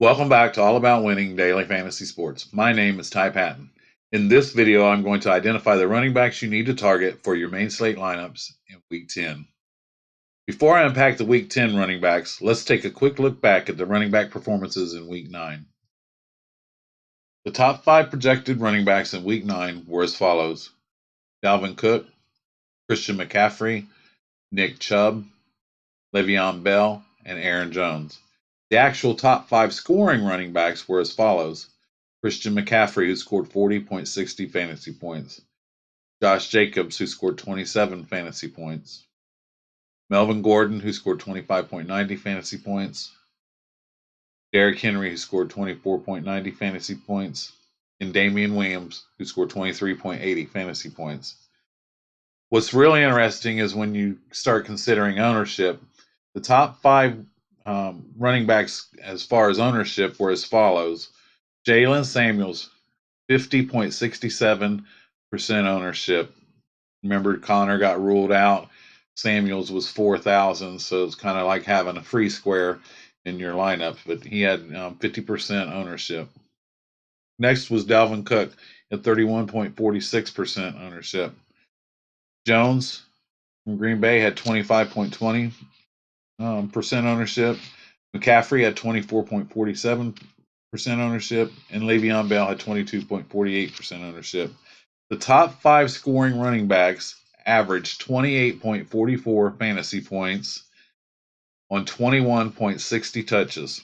Welcome back to All About Winning Daily Fantasy Sports. My name is Ty Patton. In this video, I'm going to identify the running backs you need to target for your Mainslate lineups in Week 10. Before I unpack the Week 10 running backs, let's take a quick look back at the running back performances in Week 9. The top 5 projected running backs in Week 9 were as follows: Dalvin Cook, Christian McCaffrey, Nick Chubb, Le'Veon Bell, and Aaron Jones. The actual top 5 scoring running backs were as follows: Christian McCaffrey, who scored 40.60 fantasy points; Josh Jacobs, who scored 27 fantasy points; Melvin Gordon, who scored 25.90 fantasy points; Derrick Henry, who scored 24.90 fantasy points; and Damian Williams, who scored 23.80 fantasy points. What's really interesting is when you start considering ownership, the top 5 running backs as far as ownership were as follows: Jalen Samuels, 50.67% ownership. Remember, Connor got ruled out. Samuels was 4,000, so it's kind of like having a free square in your lineup, but he had 50% ownership. Next was Dalvin Cook at 31.46% ownership. Jones from Green Bay had 25.20% ownership. McCaffrey had 24.47% ownership, and Le'Veon Bell had 22.48% ownership. The top 5 scoring running backs averaged 28.44 fantasy points on 21.60 touches.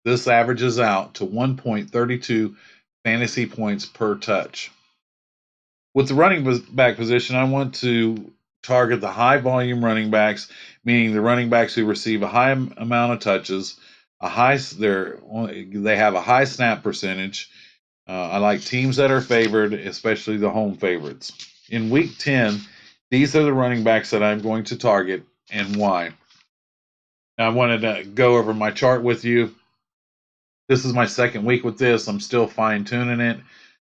This averages out to 1.32 fantasy points per touch. With the running back position, I want to target the high volume running backs, meaning the running backs who receive a high amount of touches, they have a high snap percentage. I like teams that are favored, especially the home favorites. In Week 10, these are the running backs that I'm going to target and why. Now, I wanted to go over my chart with you. This is my second week with this. I'm still fine-tuning it.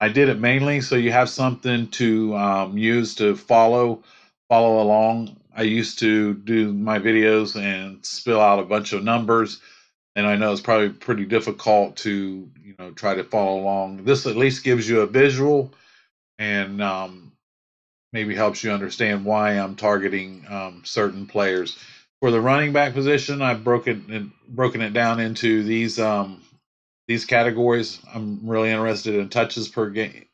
I did it mainly so you have something to use to follow along. I used to do my videos and spill out a bunch of numbers, and I know it's probably pretty difficult to try to follow along. This at least gives you a visual and maybe helps you understand why I'm targeting certain players. For the running back position, I've broken it down into these categories. I'm really interested in touches per game,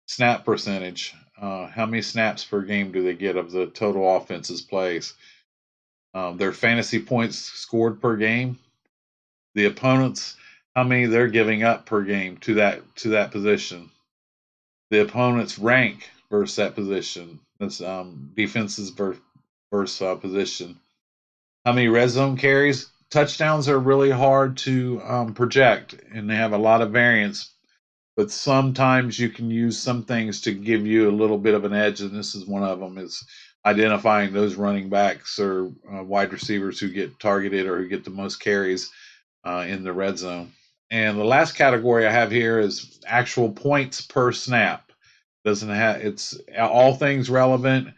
snap percentage. How many snaps per game do they get of the total offense's plays? Their fantasy points scored per game. The opponents, how many they're giving up per game to that position. The opponent's rank versus that position. That's defenses versus position. How many red zone carries? Touchdowns are really hard to project, and they have a lot of variance. But sometimes you can use some things to give you a little bit of an edge, and this is one of them, is identifying those running backs or wide receivers who get targeted or who get the most carries in the red zone. And the last category I have here is actual points per snap. It's all things relevant.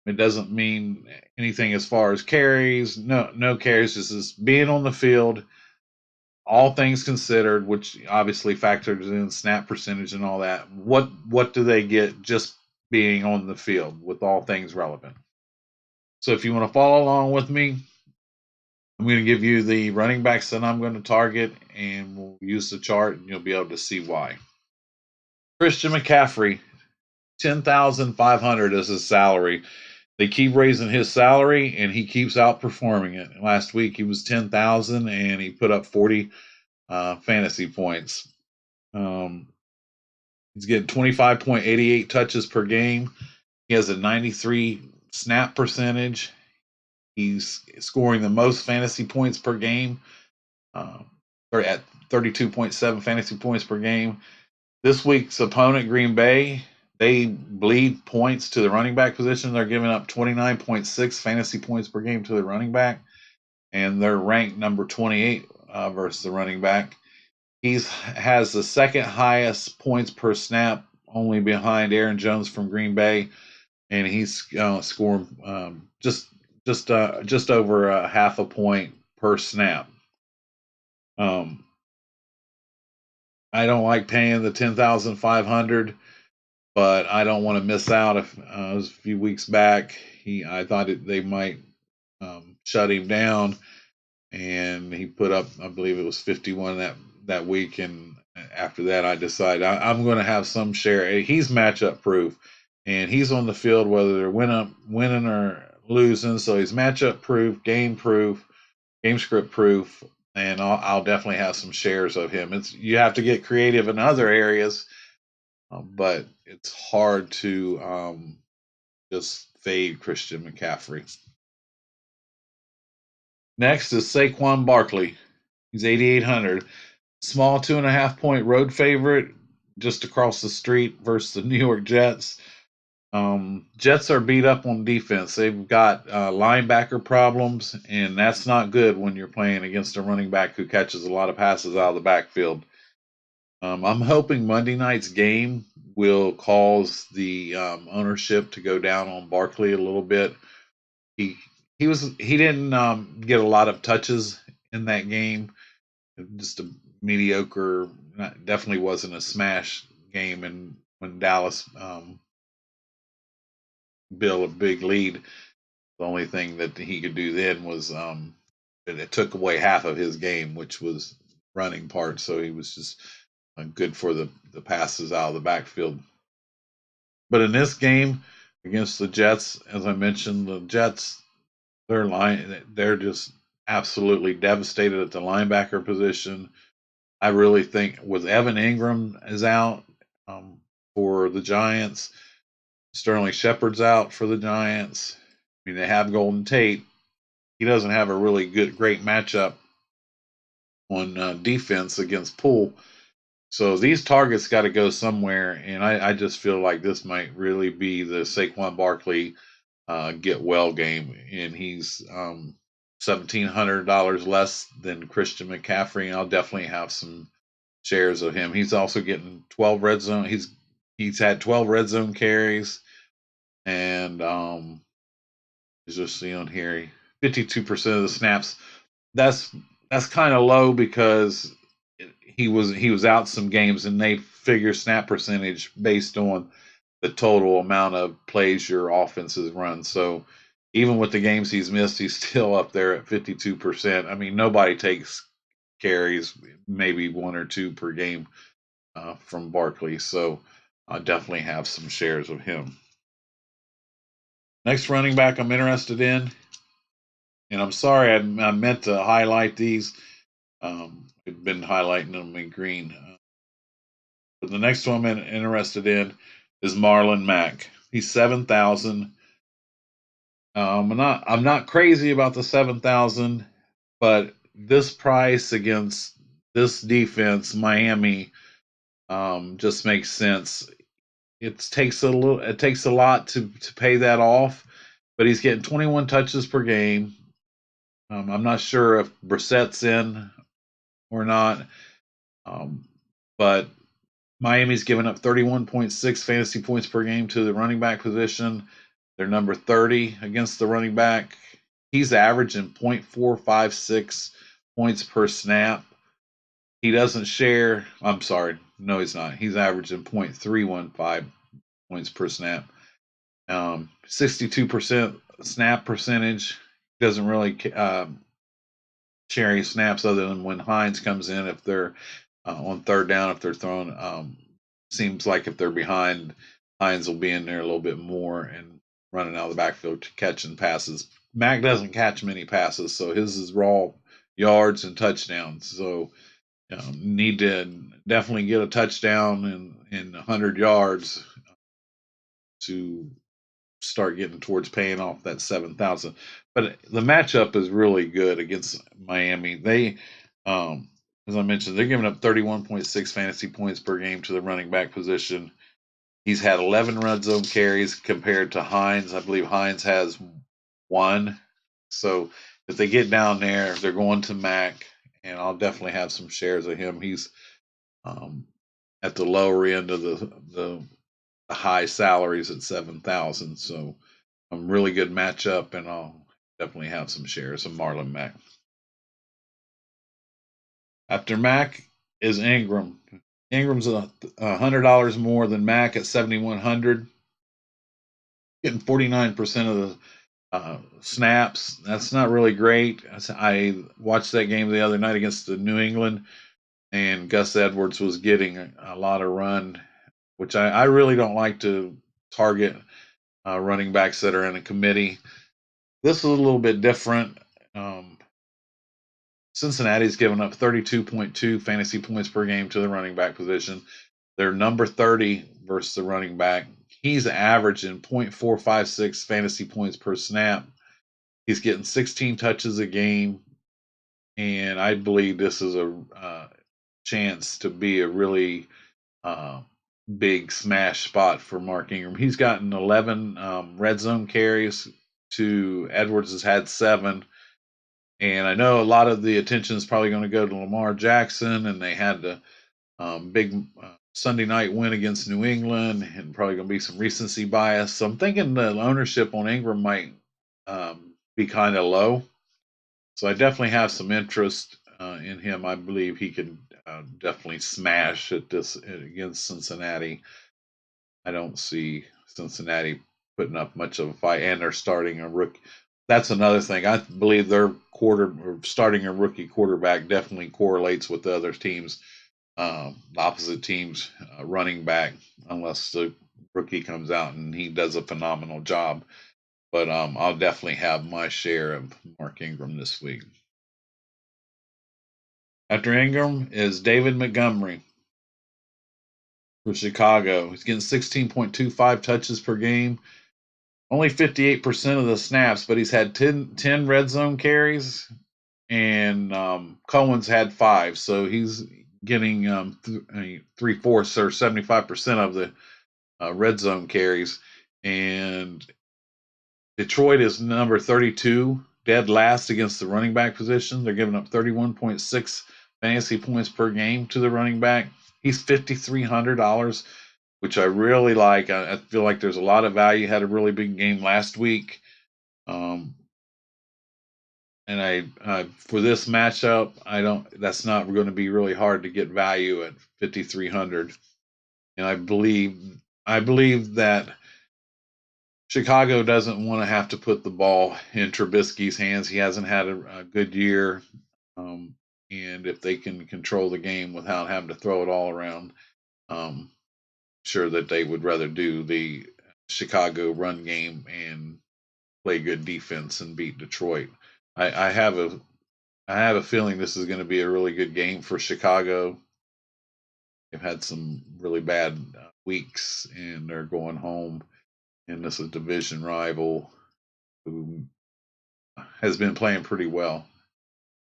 It doesn't mean anything as far as carries. No carries. This is being on the field. All things considered, which obviously factors in snap percentage and all that. What do they get just being on the field with all things relevant? So if you want to follow along with me, I'm going to give you the running backs that I'm going to target, and we'll use the chart, and you'll be able to see why. Christian McCaffrey, 10,500 is his salary. They keep raising his salary, and he keeps outperforming it. Last week he was 10,000, and he put up 40 fantasy points. He's getting 25.88 touches per game. He has a 93 snap percentage. He's scoring the most fantasy points per game, or at 32.7 fantasy points per game. This week's opponent, Green Bay, they bleed points to the running back position. They're giving up 29.6 fantasy points per game to the running back, and they're ranked number 28 versus the running back. He has the second highest points per snap, only behind Aaron Jones from Green Bay, and he's scoring just over half a point per snap. Um, I don't like paying the 10,500, but I don't want to miss out. If it was a few weeks back, I thought they might shut him down, and he put up, I believe it was 51 that week, and after that, I decided I'm going to have some share. He's matchup proof, and he's on the field whether they're winning or losing, so he's matchup proof, game script proof, and I'll definitely have some shares of him. You have to get creative in other areas, but it's hard to just fade Christian McCaffrey. Next is Quan Berkeley. He's 8,800. Small 2.5 point road favorite just across the street versus the New York Jets. Jets are beat up on defense. They've got linebacker problems, and that's not good when you're playing against a running back who catches a lot of passes out of the backfield. I'm hoping Monday night's game will cause the ownership to go down on Barkley a little bit. He didn't get a lot of touches in that game. Just a mediocre. Definitely wasn't a smash game. And when Dallas built a big lead, the only thing that he could do then was it took away half of his game, which was running part. So he was just good for the passes out of the backfield. But in this game against the Jets, as I mentioned, the Jets, they're just absolutely devastated at the linebacker position. I really think with Evan Ingram is out for the Giants, Sterling Shepard's out for the Giants. I mean, they have Golden Tate. He doesn't have a really great matchup on defense against Poole. So these targets got to go somewhere, and I just feel like this might really be the Saquon Barkley get well game, and he's $1,700 less than Christian McCaffrey, and I'll definitely have some shares of him. He's also getting 12 red zone. He's had 12 red zone carries, and just see on here, 52% of the snaps. That's kind of low because he was out some games, and they figure snap percentage based on the total amount of plays your offense has run. So even with the games he's missed, he's still up there at 52%. I mean, nobody takes carries, maybe one or two per game from Barkley. So I definitely have some shares of him. Next running back I'm interested in, and I'm sorry I meant to highlight these. I've been highlighting them in green. But the next one I'm interested in is Marlon Mack. He's 7,000. I'm not crazy about the 7,000, but this price against this defense, Miami, just makes sense. It takes a lot to pay that off, but he's getting 21 touches per game. I'm not sure if Brissett's in or not, but Miami's given up 31.6 fantasy points per game to the running back position. They're number 30 against the running back. He's averaging 0.456 points per snap. He doesn't share. I'm sorry. No, he's not. He's averaging 0.315 points per snap. 62% snap percentage. Doesn't really share any snaps other than when Hines comes in. If they're on third down, if they're throwing, seems like if they're behind, Hines will be in there a little bit more and running out of the backfield to catching passes. Mack doesn't catch many passes, so his is raw yards and touchdowns. So need to definitely get a touchdown and 100 yards to start getting towards paying off that 7,000. But the matchup is really good against Miami. They, as I mentioned, they're giving up 31.6 fantasy points per game to the running back position. He's had 11 red zone carries compared to Hines. I believe Hines has 1. So if they get down there, they're going to Mack, and I'll definitely have some shares of him. He's at the lower end of the high salaries at 7,000. So a really good matchup, and I'll definitely have some shares of Marlon Mack. After Mack is Ingram. Ingram's $100 more than Mack at 7,100, getting 49% of the snaps. That's not really great. I watched that game the other night against the New England, and Gus Edwards was getting a lot of run, which I really don't like to target running backs that are in a committee. This is a little bit different. Cincinnati's given up 32.2 fantasy points per game to the running back position. They're number 30 versus the running back. He's averaging 0.456 fantasy points per snap. He's getting 16 touches a game, and I believe this is a chance to be a really big smash spot for Mark Ingram. He's gotten 11 red zone carries to Edwards has had 7. And I know a lot of the attention is probably going to go to Lamar Jackson, and they had the big Sunday night win against New England, and probably going to be some recency bias. So I'm thinking the ownership on Ingram might be kind of low. So I definitely have some interest in him. I believe he could definitely smash at this against Cincinnati. I don't see Cincinnati putting up much of a fight, and they're starting a rookie. That's another thing. I believe their starting a rookie quarterback definitely correlates with the other teams, the opposite teams running back, unless the rookie comes out and he does a phenomenal job. But I'll definitely have my share of Mark Ingram this week. After Ingram is David Montgomery for Chicago. He's getting 16.25 touches per game. Only 58% of the snaps, but he's had 10 red zone carries, and Cohen's had 5. So he's getting 3/4 or 75% of the red zone carries. And Detroit is number 32, dead last against the running back position. They're giving up 31.6 fantasy points per game to the running back. He's $5,300, which I really like. I feel like there's a lot of value. Had a really big game last week. And I for this matchup, that's not going to be really hard to get value at 5,300. And I believe that Chicago doesn't want to have to put the ball in Trubisky's hands. He hasn't had a good year. And if they can control the game without having to throw it all around, sure that they would rather do the Chicago run game and play good defense and beat Detroit. I have a feeling this is going to be a really good game for Chicago. They've had some really bad weeks, and they're going home, and this is a division rival who has been playing pretty well,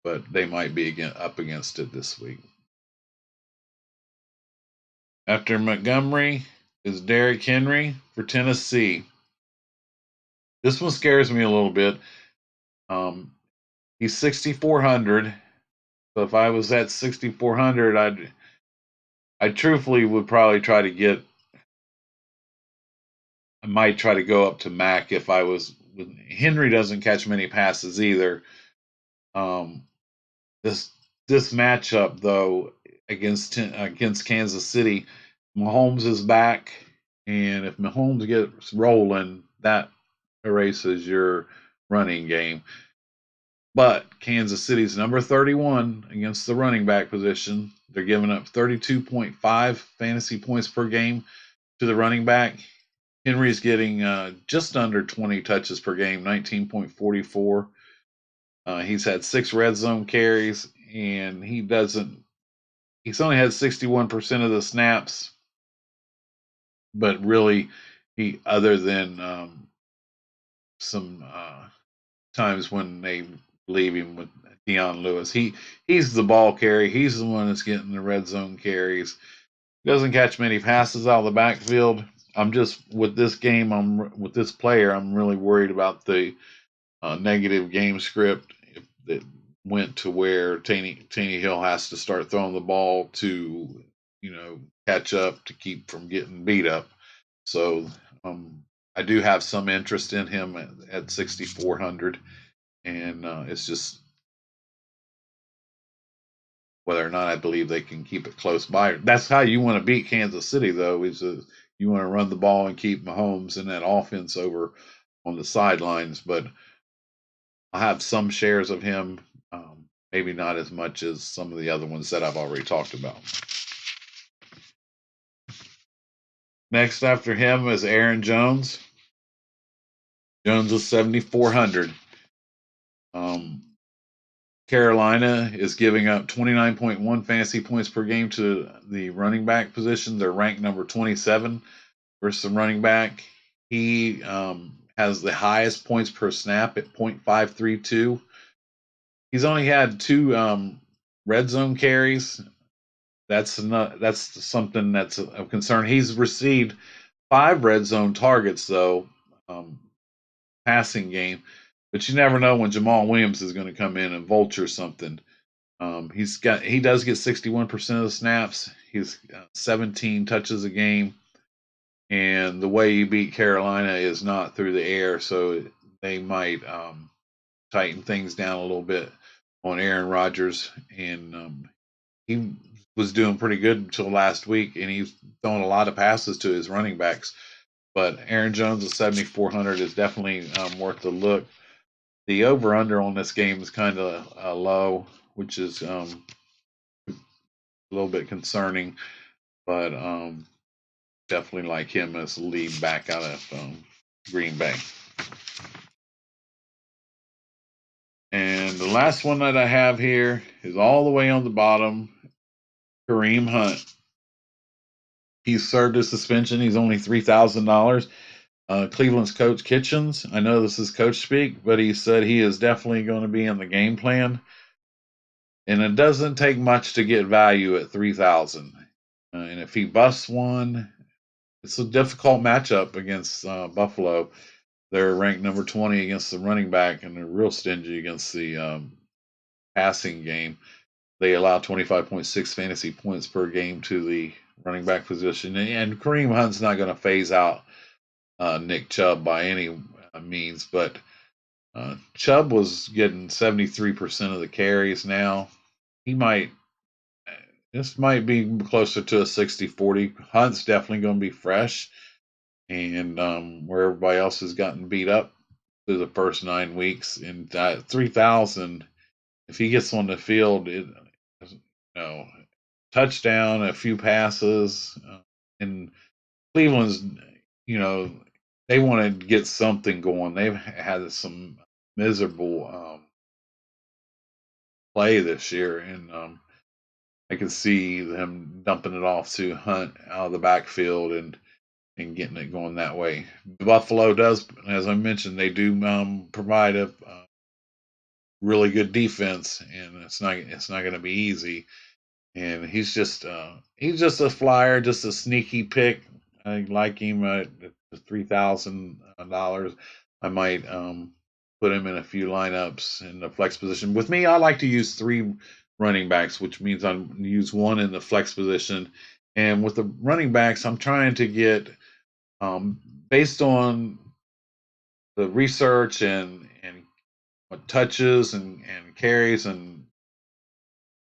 but they might be up against it this week. After Montgomery is Derrick Henry for Tennessee. This one scares me a little bit. He's 6,400. So if I was at 6,400, I truthfully would probably try to get. I might try to go up to Mack if I was. Henry doesn't catch many passes either. This matchup though against Kansas City, Mahomes is back, and if Mahomes gets rolling, that erases your running game. But Kansas City's number 31 against the running back position. They're giving up 32.5 fantasy points per game to the running back. Henry's getting just under 20 touches per game, 19.44. He's had 6 red zone carries, and he's only had 61% of the snaps, but really, other than some times when they leave him with Deion Lewis, he's the ball carrier. He's the one that's getting the red zone carries. He doesn't catch many passes out of the backfield. I'm just with this game. With this player. I'm really worried about the negative game script if it went to where Tannehill has to start throwing the ball to catch up to keep from getting beat up. So I do have some interest in him at 6,400, and it's just Whether or not I believe they can keep it close by. That's how you want to beat Kansas City, though, is you want to run the ball and keep Mahomes and that offense over on the sidelines. But I have some shares of him, maybe not as much as some of the other ones that I've already talked about. Next after him is Aaron Jones. Jones was 7,400. Carolina is giving up 29.1 fantasy points per game to the running back position. They're ranked number 27 versus the running back. He has the highest points per snap at 0.532. He's only had 2 red zone carries. That's something that's of concern. He's received 5 red zone targets though, passing game, but you never know when Jamal Williams is going to come in and vulture something. He does get 61% of the snaps. He's 17 touches a game, and the way you beat Carolina is not through the air, so they might tighten things down a little bit on Aaron Rodgers, and he was doing pretty good until last week, and he's throwing a lot of passes to his running backs. But Aaron Jones at 7,400 is definitely worth a look. The over/under on this game is kind of low, which is a little bit concerning, but definitely like him as the lead back out of Green Bay. And the last one that I have here is all the way on the bottom, Kareem Hunt. He's served his suspension. He's only $3,000. Cleveland's coach Kitchens, I know this is coach speak, but he said he is definitely going to be in the game plan. And it doesn't take much to get value at 3,000. And if he busts one, it's a difficult matchup against Buffalo. They're ranked number 20 against the running back, and they're real stingy against the passing game. They allow 25.6 fantasy points per game to the running back position. And Kareem Hunt's not going to phase out Nick Chubb by any means, but Chubb was getting 73% of the carries now. This might be closer to a 60-40. Hunt's definitely going to be fresh, and where everybody else has gotten beat up through the first 9 weeks, and 3,000, if he gets on the field, touchdown, a few passes, and Cleveland's, they want to get something going. They've had some miserable play this year, and I can see them dumping it off to Hunt out of the backfield and getting it going that way. Buffalo does, as I mentioned, they do provide a really good defense, and it's not going to be easy. And he's just a flyer, just a sneaky pick. I like him at $3,000. I might put him in a few lineups in the flex position. With me, I like to use 3 running backs, which means I use 1 in the flex position. And with the running backs, I'm trying to get based on the research and what touches and carries and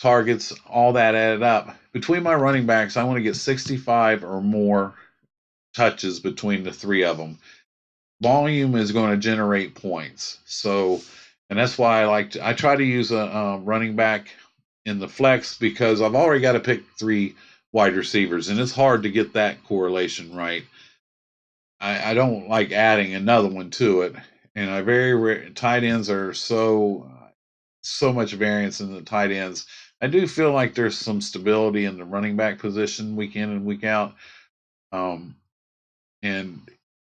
targets, all that added up. Between my running backs, I want to get 65 or more touches between the 3 of them. Volume is going to generate points. So, and that's why I try to use a running back in the flex, because I've already got to pick 3 wide receivers, and it's hard to get that correlation right. I don't like adding another one to it, and tight ends are so much variance in the tight ends. I do feel like there's some stability in the running back position week in and week out, and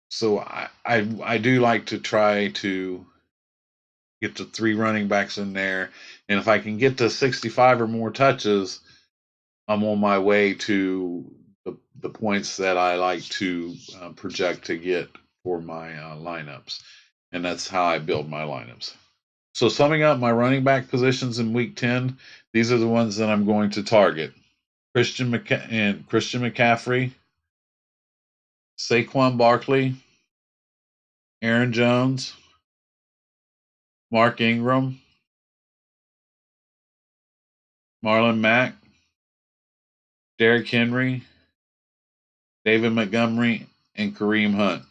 so I do like to try to get the 3 running backs in there, and if I can get to 65 or more touches, I'm on my way to the points that I like to project to get for my lineups, and that's how I build my lineups. So summing up my running back positions in Week 10, these are the ones that I'm going to target: Christian McCaffrey, Saquon Barkley, Aaron Jones, Mark Ingram, Marlon Mack, Derrick Henry, David Montgomery, and Kareem Hunt.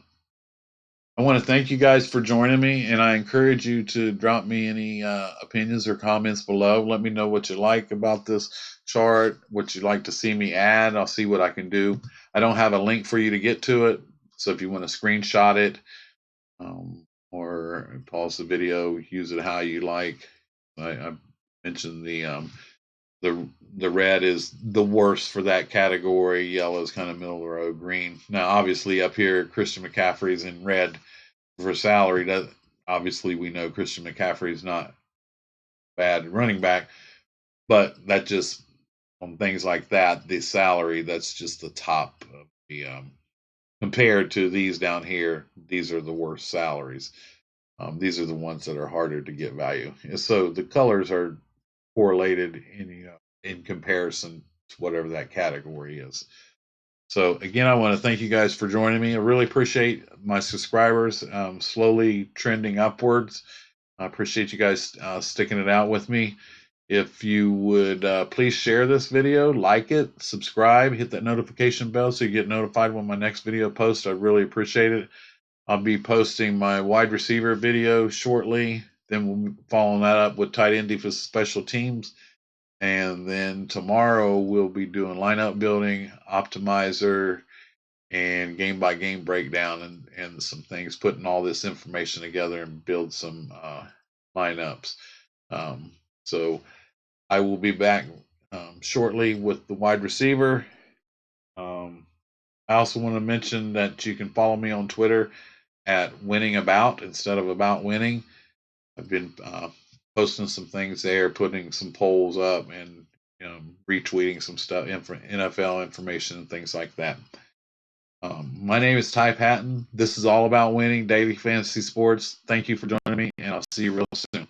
I want to thank you guys for joining me, and I encourage you to drop me any opinions or comments below. Let me know what you like about this chart, what you'd like to see me add. I'll see what I can do. I don't have a link for you to get to it, so if you want to screenshot it or pause the video, use it how you like. I mentioned the red is the worst for that category. Yellow is kind of middle of the road. Green. Now, obviously, up here, Christian McCaffrey's in red for salary. That obviously we know Christian McCaffrey is not bad running back, but that just on things like that, the salary, that's just the top of the compared to these down here. These are the worst salaries. These are the ones that are harder to get value. And so the colors are correlated in comparison to whatever that category is. So again, I want to thank you guys for joining me. I really appreciate my subscribers slowly trending upwards. I appreciate you guys sticking it out with me. If you would please share this video, like it, subscribe, hit that notification bell so you get notified when my next video posts. I really appreciate it. I'll be posting my wide receiver video shortly. Then we'll be following that up with tight end defensive special teams. And then tomorrow we'll be doing lineup building, optimizer, and game by game breakdown and some things, putting all this information together and build some lineups. So I will be back shortly with the wide receiver. I also want to mention that you can follow me on Twitter at winning about instead of about winning. I've been posting some things there, putting some polls up, and retweeting some stuff, NFL information, and things like that. My name is Ty Patton. This is all about winning daily fantasy sports. Thank you for joining me, and I'll see you real soon.